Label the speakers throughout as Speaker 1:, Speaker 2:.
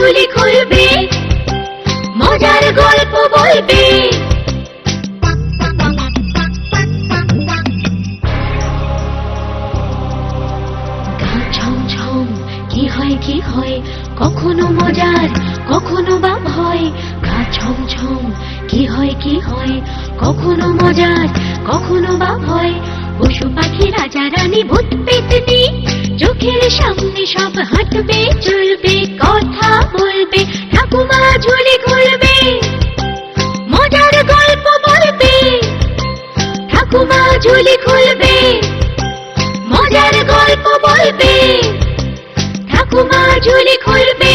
Speaker 1: ঝুলি খুলবে, মজার গল্প বলবে। গা ছমছম কি হয় কি হয়, কখনো মজার কখনো বা ভয়। গা ছমছম কি হয় কি হয়, কখনো মজার কখনো বা ভয়। পশু পাখি রাজা রানী ভূত পেতনি চোখের সামনে সব হাঁটবে চলবে, কথা বলবে, ঠাকুমা ঝুলি খুলবে, মজার গল্প বলবে। ঠাকুমা ঝুলি খুলবে, মজার গল্প বলবে। ঠাকুমা ঝুলি খুলবে।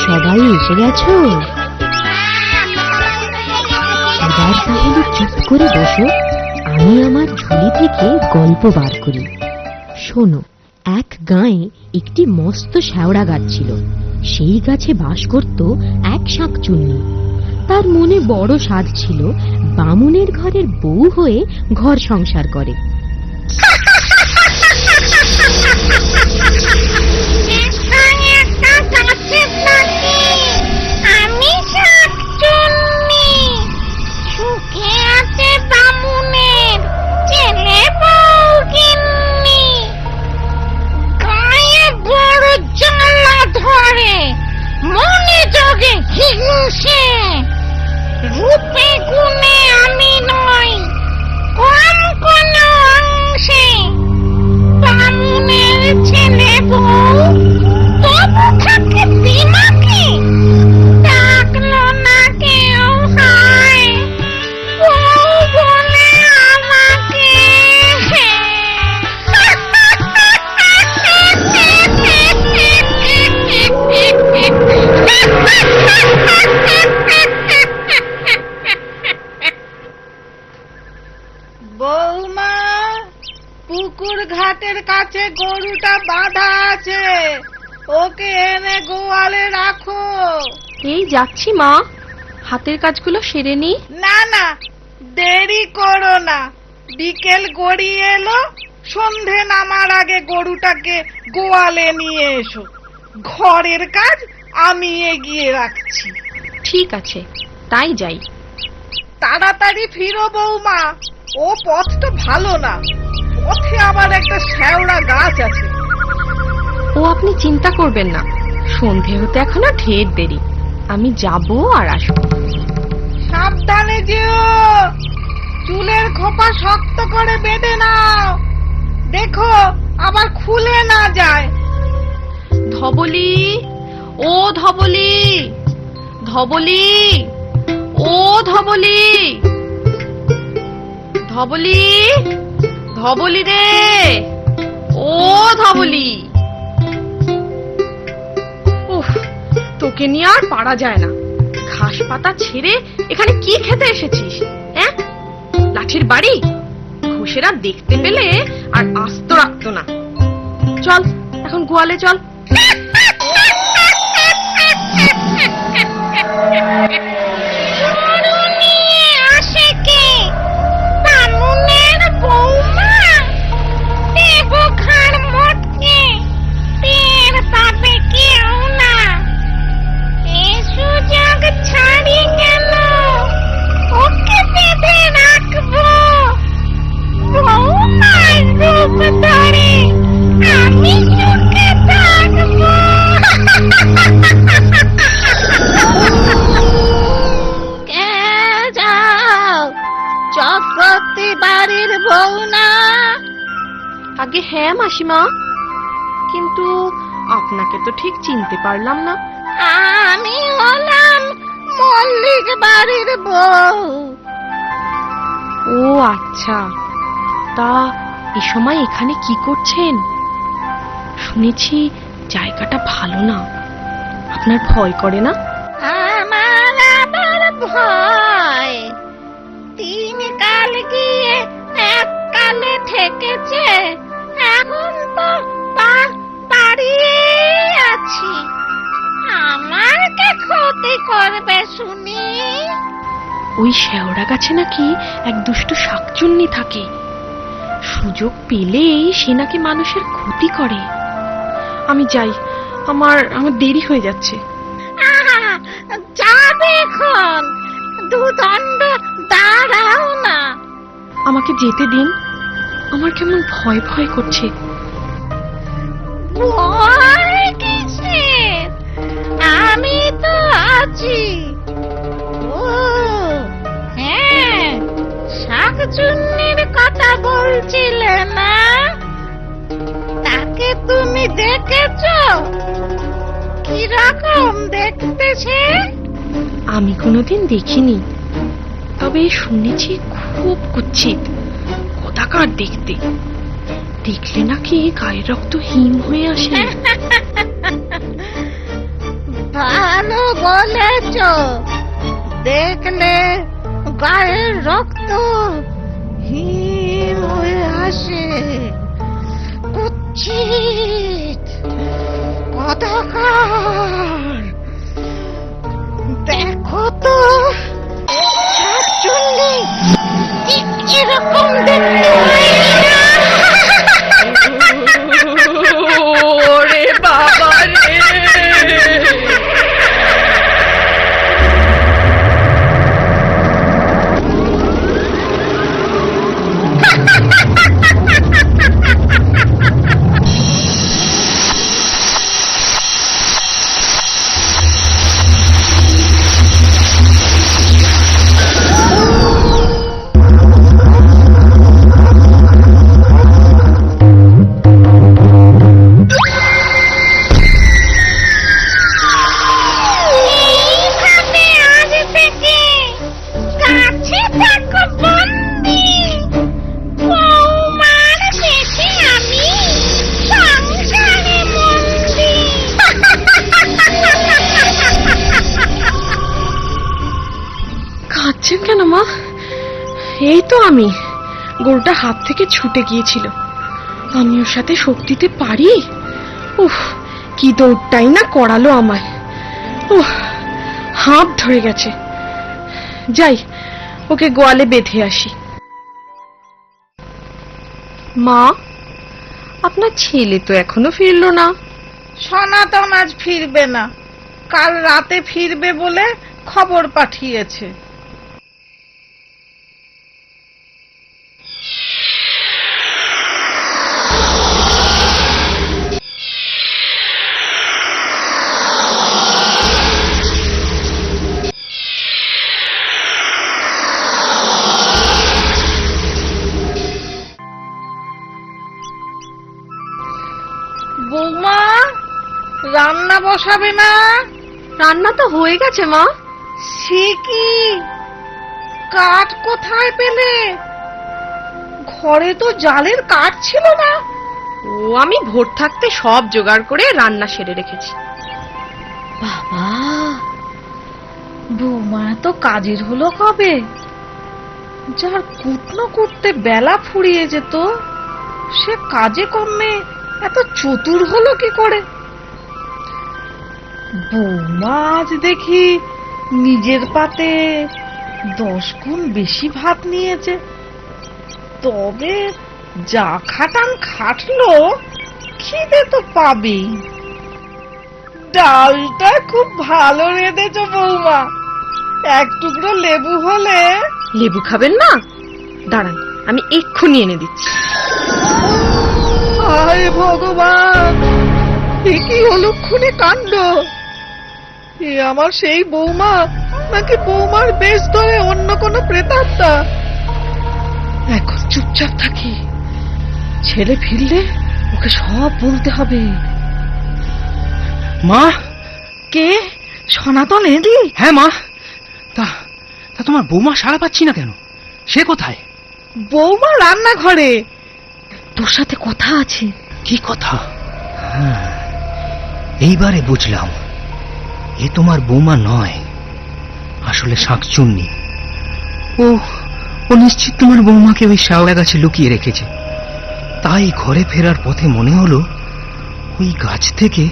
Speaker 2: সবাই এসে গেছো? এবার তাহলে চুপ করে বসো, আমি আমার ঝুলি থেকে গল্প বার করি। শোনো, এক গাঁয়ে একটি মস্ত শ্যাওড়া গাছ ছিল। সেই গাছে বাস করত এক শাঁকচুন্নি। তার মনে বড় সাধ ছিল বামুনের ঘরের বউ হয়ে ঘর সংসার করে।
Speaker 3: রূপে গুণে আমি নই কম কোন অংশে, বামুনের ছেলে বউ তবু থাকে দিমাকে, ডাকলো না কেউ হায় বউ বলে আমাকে।
Speaker 4: বৌমা, পুকুর ঘাটের কাছে গরুটা বাঁধা আছে, ওকে এনে গোয়ালে রাখো।
Speaker 5: এই যাচ্ছি মা, হাতের কাজগুলো সেরে নি।
Speaker 4: না না, দেরি করো না, বিকেল গড়িয়ে এলো, সন্ধে নামার আগে গরুটাকে গোয়ালে নিয়ে এসো। ঘরের কাজ আমি এগিয়ে রাখছি।
Speaker 5: ঠিক আছে, তাই যাই।
Speaker 4: তাড়াতাড়ি ফিরো বৌমা, ও পথটা ভালো না, পথে আবার একটা শ্যাওড়া গাছ আছে।
Speaker 5: ও আপনি চিন্তা করবেন না, সন্ধে হতে এখনো ঢের দেরি, আমি যাব আর আসবো।
Speaker 4: সাবধানে যেও, চুলের খোপা শক্ত করে বেঁধে নাও, দেখো আবার খুলে না যায়।
Speaker 5: ধবলি, ও ধবলি, ধবলি, ও ধবলি, ধবলি, ধবলি রে, ও ধবলি। উফ, তোকে নিয়ে আর পারা যায় না। ঘাস পাতা ছেড়ে এখানে কি খেতে এসেছিস? হ্যাঁ, লাঠির বাড়ি? ঘুষেরা দেখতে পেলে আর আস্ত রাখতো না। চল এখন গোয়ালে চল।
Speaker 3: ধরে বউ না?
Speaker 5: আগে হ্যাঁ মাসিমা, কিন্তু আপনাকে তো ঠিক চিনতে পারলাম না।
Speaker 3: আমি হলাম মল্লিক বাড়ির বউ।
Speaker 5: ও আচ্ছা, তা এ সময় এখানে কি করছেন? শুনেছি জায়গাটা ভালো না, আপনার ভয় করে না?
Speaker 3: আমার আবার ভয়? 3 কাল গিয়ে 1 কালে ঠেকেছে, এখন তো দাঁড়িয়ে আছি। আমার কে ক্ষতি করবে শুনি?
Speaker 5: ওই শেওড়া গাছে নাকি এক দুষ্ট শাকচুন্নি থাকে, সুযোগ পেলেই সে নাকি মানুষের ক্ষতি করে। আমি যাই, আমার দেরি হয়ে যাচ্ছে।
Speaker 3: যাবে এখন, 2 দণ্ড দাঁড়াও না।
Speaker 5: আমাকে যেতে দিন, আমার কেমন ভয় ভয় করছে।
Speaker 3: ভয় কিসের? আমি তো আছি। ও হ্যাঁ, শাকচুন্নির কথা বলছিলে না? তাকে তুমি দেখেছো? কিরকম দেখতে সে?
Speaker 5: আমি কোনোদিন দেখিনি, তবে শুনেছি খুব কুৎসিত, কদাকার দেখতে, দেখলে নাকি গায়ের রক্ত হিম হয়ে আসে।
Speaker 3: ভালো বলেছ, দেখলে গায়ের রক্ত হিম হয়ে আসে। কুৎসিত, কদাকার। দেখো তো শাকচুন্নি ঠিক এরকম দেখতে হয় না?
Speaker 5: ওরে বাবা রে! কেন মা? এই তো আমি, গরুটা হাত থেকে ছুটে গিয়েছিল, আমি ওর সাথে শক্তিতে পারি? উফ, কি দৌড়টাই না করালো আমায়। উফ, হাঁপ ধরে গেছে। যাই, ওকে গোয়ালে বেঁধে আসি। মা, আপনার ছেলে তো এখনো ফিরলো না।
Speaker 4: সনাতন আজ ফিরবে না, কাল রাতে ফিরবে বলে খবর পাঠিয়েছে। বৌমা, রান্না বসাবে না?
Speaker 5: রান্না তো হয়ে গেছে মা।
Speaker 4: সে কি, কাঠ কোথায় পেলে? ঘরে তো জালের কাঠ ছিল না।
Speaker 5: ও, আমি ভোর থাকতে সব জোগাড় করে রান্না সেরে রেখেছি।
Speaker 1: বাবা,
Speaker 4: বৌমা তো কাজের হলো কবে? যার কুটনো করতে বেলা ফুরিয়ে যেত, সে কাজে কমে এত চতুর হলো কি করে? বৌমা আজ দেখি নিজের পাতে 10 গুণ বেশি ভাত নিয়েছে। তবে যা খাটান খাটলো, খিদে তো পাবেই। ডালটা খুব ভালো রেঁধেছো বৌমা, 1 টুকরো লেবু হলে।
Speaker 5: লেবু খাবেন না? দাঁড়ান, আমি এক্ষুনি এনে দিচ্ছি।
Speaker 4: হায় ভগবান, এ কি অলক্ষণে কাণ্ড! এ আমার সেই বৌমা নাকি বৌমার বেশ ধরে অন্য কোনো প্রেতাত্মা? এখন চুপচাপ থাকি, ছেলে ফিরলে ওকে সব বলতে হবে।
Speaker 6: মা,
Speaker 4: কে? সনাতন এলি?
Speaker 6: হ্যাঁ মা। তা তা তোমার বৌমা সাড়া পাচ্ছি না কেন? সে কোথায়?
Speaker 4: বৌমা রান্নাঘরে, তোর সাথে কথা আছে।
Speaker 6: কি কথা? হ্যাঁ, এইবারে বুঝলাম, এ তোমার বৌমা নয়, আসলে শাঁকচুন্নি। ও ও নিশ্চিত তোমার বৌমাকে ওই শ্যাওড়া গাছে লুকিয়ে রেখেছে। তাই ঘরে ফেরার পথে মনে হলো ওই গাছ থেকে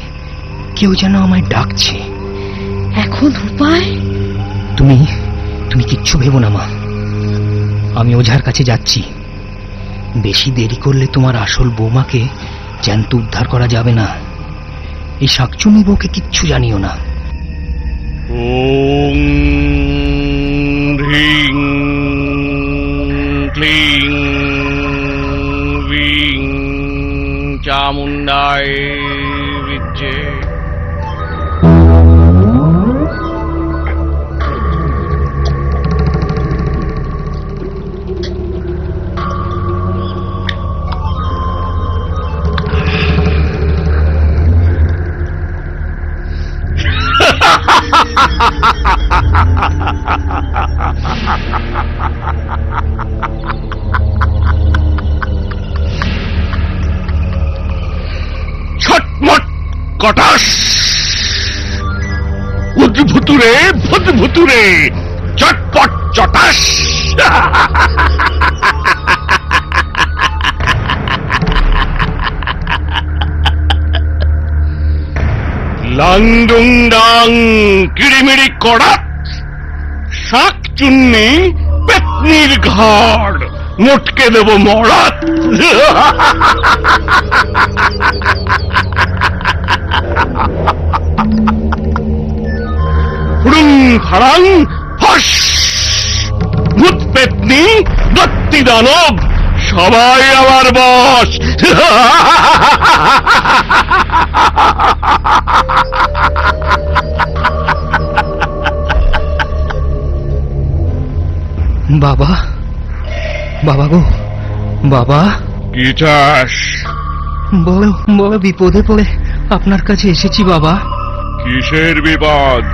Speaker 6: কেউ যেন আমায় ডাকছে।
Speaker 4: এখন উপায়?
Speaker 6: তুমি তুমি কিচ্ছু ভেবো না মা, আমি ওঝার কাছে যাচ্ছি। বেশি দেরি করলে তোমার আসল বৌমাকে জ্যান্ত উদ্ধার করা যাবে না। এই শাকচুনি বউকে কিচ্ছু জানিও না।
Speaker 7: ওম হ্রিং ক্লিং বিং চামুণ্ডায় বিদ্যে। ছটমট কটাস, উদ্ভুতুরে ভুতভুতুরে, চটপট চটাস। লাং ডুং ডাং কিড়িমিড়ি কড়াত, শাক চুন্নি পেতনির ঘাড়, মোটকে দেব মরাত। হুড়ুং ফাড়াং ফস, ভূত পেতনি দত্তি দানব সবাই আমার বশ।
Speaker 6: বাবা, বাবা গো, বাবা।
Speaker 7: কি চাস?
Speaker 6: বলো বলো, বিপদে পড়ে আপনার কাছে এসেছি বাবা।
Speaker 7: কিসের বিপদ?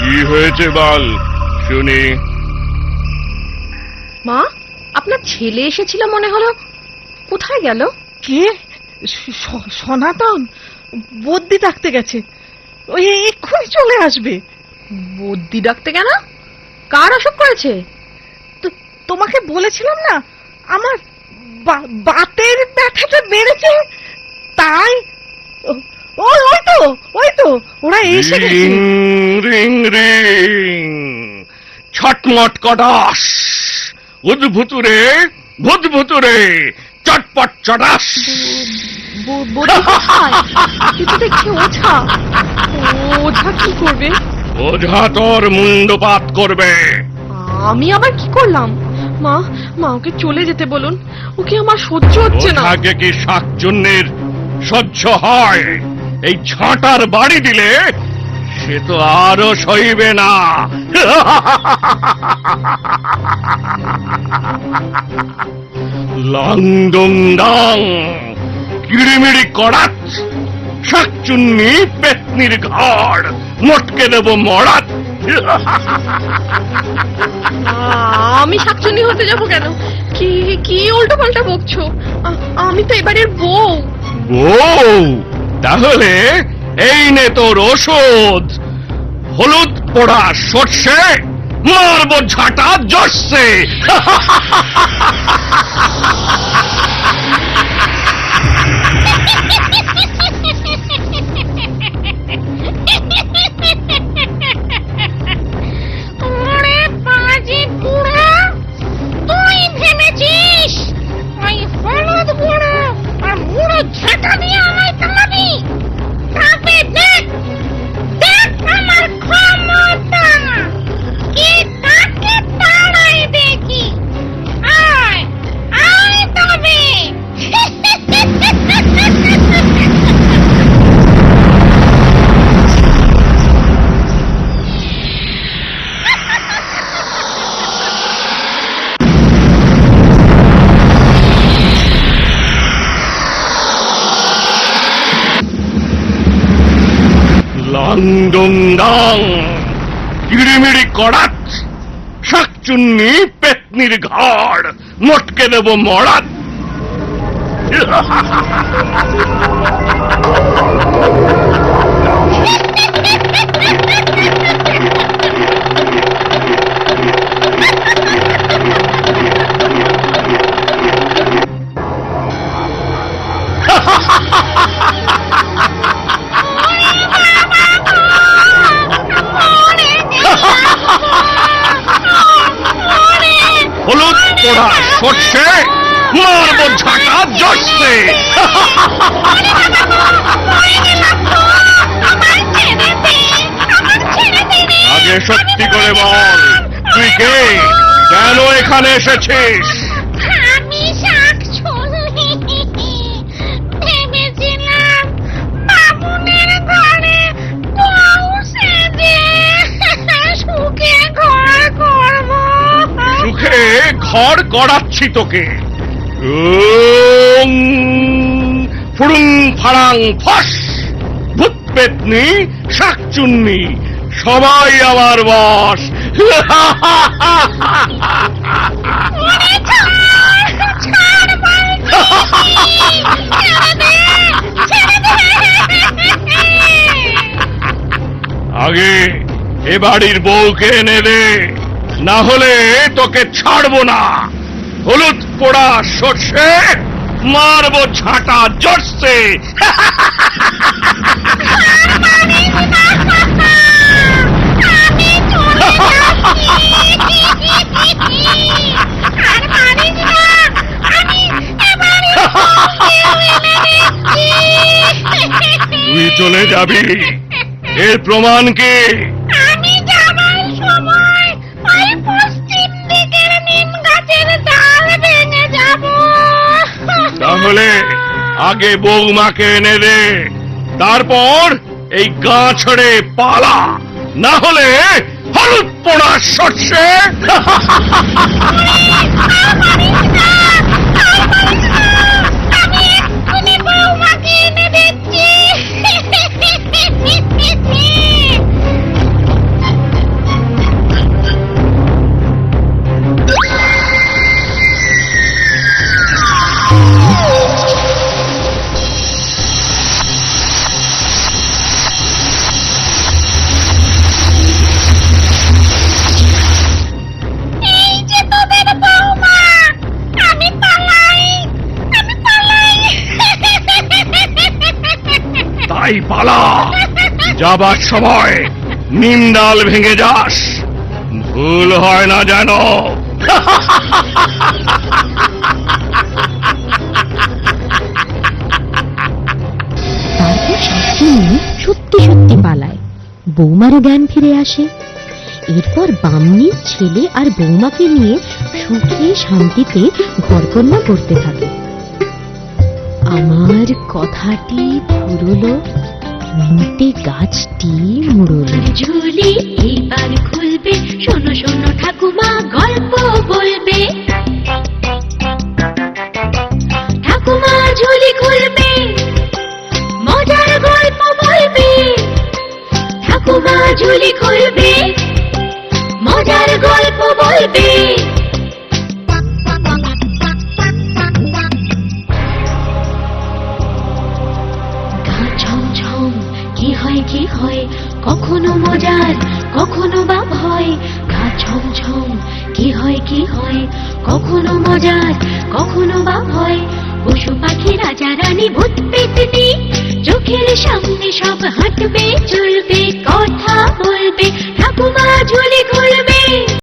Speaker 7: কি হয়েছে বল শুনি।
Speaker 5: মা, আপনার ছেলে এসেছিল মনে হলো, কোথায় গেল?
Speaker 4: কে? সনাতন বদ্যি ডাকতে গেছে, ওই এক্ষুনি চলে আসবে।
Speaker 5: বদ্যি ডাকতে কেন? কার অসুখ করেছে?
Speaker 4: তোমাকে বলেছিলাম না, আমার বাতের ব্যথাটা বেড়েছে, তাই। ওই তো ওরা এসে গেছে।
Speaker 7: রিং রিং রিং, ছটমট কটাস, উদ্ভুতুরে ভুতভুতুরে, চটপট চটাস।
Speaker 5: বদ্যি কোথায়? কিন্তু দেখছি ওঝা। ওঝা কি করবে?
Speaker 7: ওঝা তোর মুন্ডপাত করবে।
Speaker 5: আমি আবার কি করলাম? মা, মা ওকে চলে যেতে বলুন, ওকে আমার সহ্য হচ্ছে না।
Speaker 7: ওঝাকে কি শাকচুন্নির সহ্য হয়? এই ছাঁটার বাড়ি দিলে সে তো আরো সইবে না। লাং ডুং ডাং কিড়িমিড়ি কড়াত, শাকচুন্নি পেতনির ঘাড়, মোটকে দেব মরাত।
Speaker 5: আমি শাকচুন্নি হতে যাব কেন? কি কি উল্টো পাল্টা বকছো? আমি তো এবারের বউ।
Speaker 7: বউ? তাহলে এই নে তোর ওষুধ। হলুদ পোড়া সর্ষে, মারবো ঝাঁটা জর্ষে।
Speaker 3: ওরে পাজি বুড়া, তুই ভেবেছিস ওই হলুদ বুড়ো আর বুড়ো ঝাঁটা দিয়ে আমায় তাড়াবি? তবে দেখ, দেখ আমার ক্ষমতা, কে কাকে তাড়ায় দেখি। আয় আয় তবে।
Speaker 7: ডুং ডাং কিড়িমিড়ি করাত শাকচুন্নি পেতনির ঘাড় মটকে দেব মরাত। হলুদ পোড়া সর্ষে মারব ঝাঁটা জর্ষে। আগে সত্যি করে বল, তুই কে, কেন এখানে এসেছিস?
Speaker 3: আমি শাকচুন্নি। ভেবেছিলাম বামুনের ঘরে বউ সেজে সুখে ঘর করব।
Speaker 7: সুখে ঘর গড়াচ্ছি তোকে। ফুড়ুং ফাড়াং ফস, ভূত পেতনি শাকচুন্নি সবাই আমার বস। আগে এ বাড়ির বউকে এনে দে, না হলে তোকে ছাড়বো না। হলুদ পোড়া সর্ষে মারবো ঝাঁটা জর্ষে। তুই চলে যাবি, এর প্রমাণ কি?
Speaker 3: আমি যাবার সময় ওই পশ্চিম দিকের নিম গাছের ডাল ভেঙে যাব।
Speaker 7: তাহলে আগে বৌমাকে এনে দে, তারপর এই গা ছেড়ে পালা, না হলে হলুদ পোড়া সর্ষে।
Speaker 3: আমি এক্ষুনি বৌমাকে এনে দিচ্ছি। এই যে তোদের বৌমা, আমি পালাই, আমি পালাই।
Speaker 7: তাই পালা, যাবার সময় নিম ডাল ভেঙে যাস, ভুল হয় না যেন।
Speaker 2: তারপর শাকচুন্নি সত্যি সত্যি পালায়, বৌমারও জ্ঞান ফিরে আসে। এরপর বামনির ছেলে আর বৌমাকে নিয়ে সুখে শান্তিতে ঘরকন্যা করতে থাকে। আমার কথাটি ফুরলো, নিমতে গাছটি মুড়লো।
Speaker 1: ঝুলি এইবার খুলবে, শোনো শোনো ঠাকুমা গল্প বলবে। ঠাকুমা ঝুলি খুলবে, মজার গল্প বলবে। ঠাকুমা ঝুলি খুলবে, মজার গল্প বলবে। গা ছমছম, কি হয় কি হয়, কখনো মজার কখনো বা ভয়। গা ছমছম, কি হয় কি হয়, কখনো মজার কখনো বা ভয়। পশু পাখি রাজা রানী ভূত পেতনি চোখের সামনে সব হাঁটবে চলবে, কথা বলবে। ঠাকুমা ঝুলি